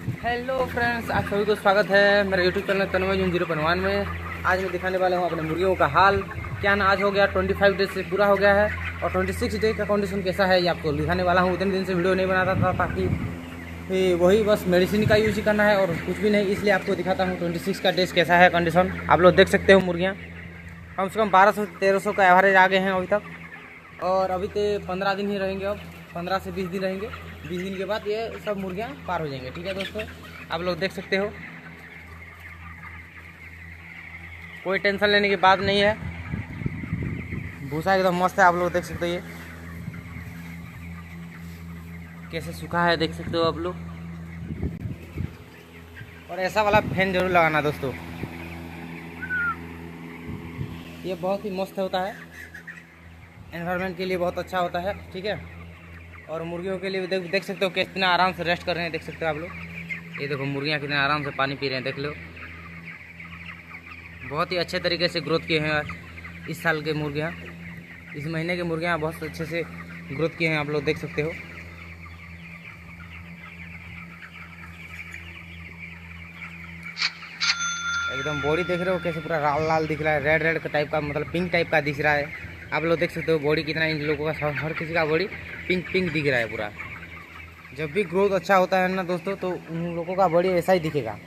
Hello friends, आप सभी को स्वागत है मेरे यूट्यूब चैनल तन्मय जून 0.1 में। आज मैं दिखाने वाला हूँ अपने मुर्गियों का हाल। क्या ना, आज हो गया 25 डेज से पूरा हो गया है और 26 डे का कंडीशन कैसा है ये आपको दिखाने वाला हूँ। उतने दिन से वीडियो नहीं बनाता था ताकि वही बस मेडिसिन का यूज ही करना है और कुछ भी नहीं, इसलिए आपको दिखाता हूँ 26 का डेज कैसा है कंडीशन। आप लोग देख सकते हो मुर्गियाँ कम से कम 1200-1300 का एवरेज आ गए हैं अभी तक, और अभी तो 15 दिन ही रहेंगे। अब 15 से 20 दिन रहेंगे। 20 दिन के बाद ये सब मुर्गियाँ पार हो जाएंगे। ठीक है दोस्तों, आप लोग देख सकते हो, कोई टेंशन लेने की बात नहीं है। भूसा एकदम मस्त है, आप लोग देख सकते हो ये कैसे सूखा है, देख सकते हो आप लोग। और ऐसा वाला फैन जरूर लगाना दोस्तों, ये बहुत ही मस्त होता है, एनवायरनमेंट के लिए बहुत अच्छा होता है। ठीक है, और मुर्गियों के लिए भी देख सकते हो कितना आराम से रेस्ट कर रहे हैं, देख सकते हो आप लोग। ये देखो मुर्गियाँ कितने आराम से पानी पी रहे हैं, देख लो। बहुत ही अच्छे तरीके से ग्रोथ किए हैं इस साल के मुर्गियाँ, इस महीने के मुर्गियाँ बहुत अच्छे से ग्रोथ किए हैं, आप लोग देख सकते हो। एकदम बॉडी देख रहे हो कैसे पूरा लाल लाल दिख रहा है, रेड रेड का टाइप का, मतलब पिंक टाइप का दिख रहा है। आप लोग देख सकते हो बॉडी कितना, इन लोगों का हर किसी का बॉडी पिंक पिंक दिख रहा है पूरा। जब भी ग्रोथ अच्छा होता है ना दोस्तों, तो उन लोगों का बॉडी ऐसा ही दिखेगा।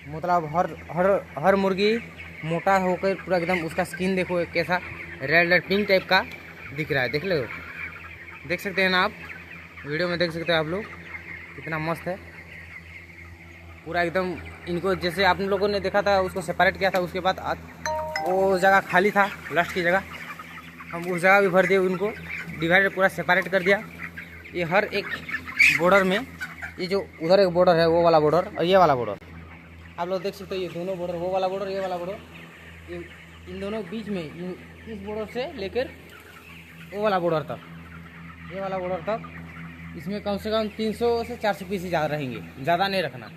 मतलब हर हर हर मुर्गी मोटा होकर पूरा एकदम, उसका स्किन देखो कैसा रेड रेड पिंक टाइप का दिख रहा है, देख लो। देख सकते हैं ना आप, वीडियो में देख सकते हैं आप लोग कितना मस्त है पूरा एकदम। इनको जैसे आप लोगों ने देखा था, उसको सेपरेट किया था, उसके बाद वो जगह खाली था लास्ट की जगह, हम उस जगह भी भर दिए, उनको डिवाइडर पूरा सेपरेट कर दिया। ये हर एक बॉर्डर में, ये जो उधर एक बॉर्डर है वो वाला बॉर्डर और ये वाला बॉर्डर, आप लोग देख सकते हो। ये दोनों बॉर्डर, वो वाला बॉर्डर, ये वाला बॉर्डर, ये इन दोनों बीच में, इस बॉर्डर से लेकर वो वाला बॉर्डर तक, ये वाला बॉर्डर तक, इसमें कम से कम 300 से 400 पीस ही ज़्यादा रहेंगे। ज़्यादा नहीं रखना,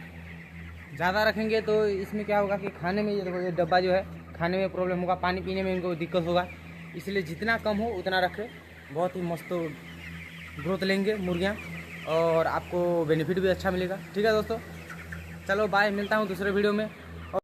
ज़्यादा रखेंगे तो इसमें क्या होगा कि खाने में, ये देखो ये डब्बा जो है, खाने में प्रॉब्लम होगा, पानी पीने में इनको दिक्कत होगा। इसलिए जितना कम हो उतना रखें, बहुत ही मस्त ग्रोथ लेंगे मुर्गियाँ और आपको बेनिफिट भी अच्छा मिलेगा। ठीक है दोस्तों, चलो बाय, मिलता हूँ दूसरे वीडियो में।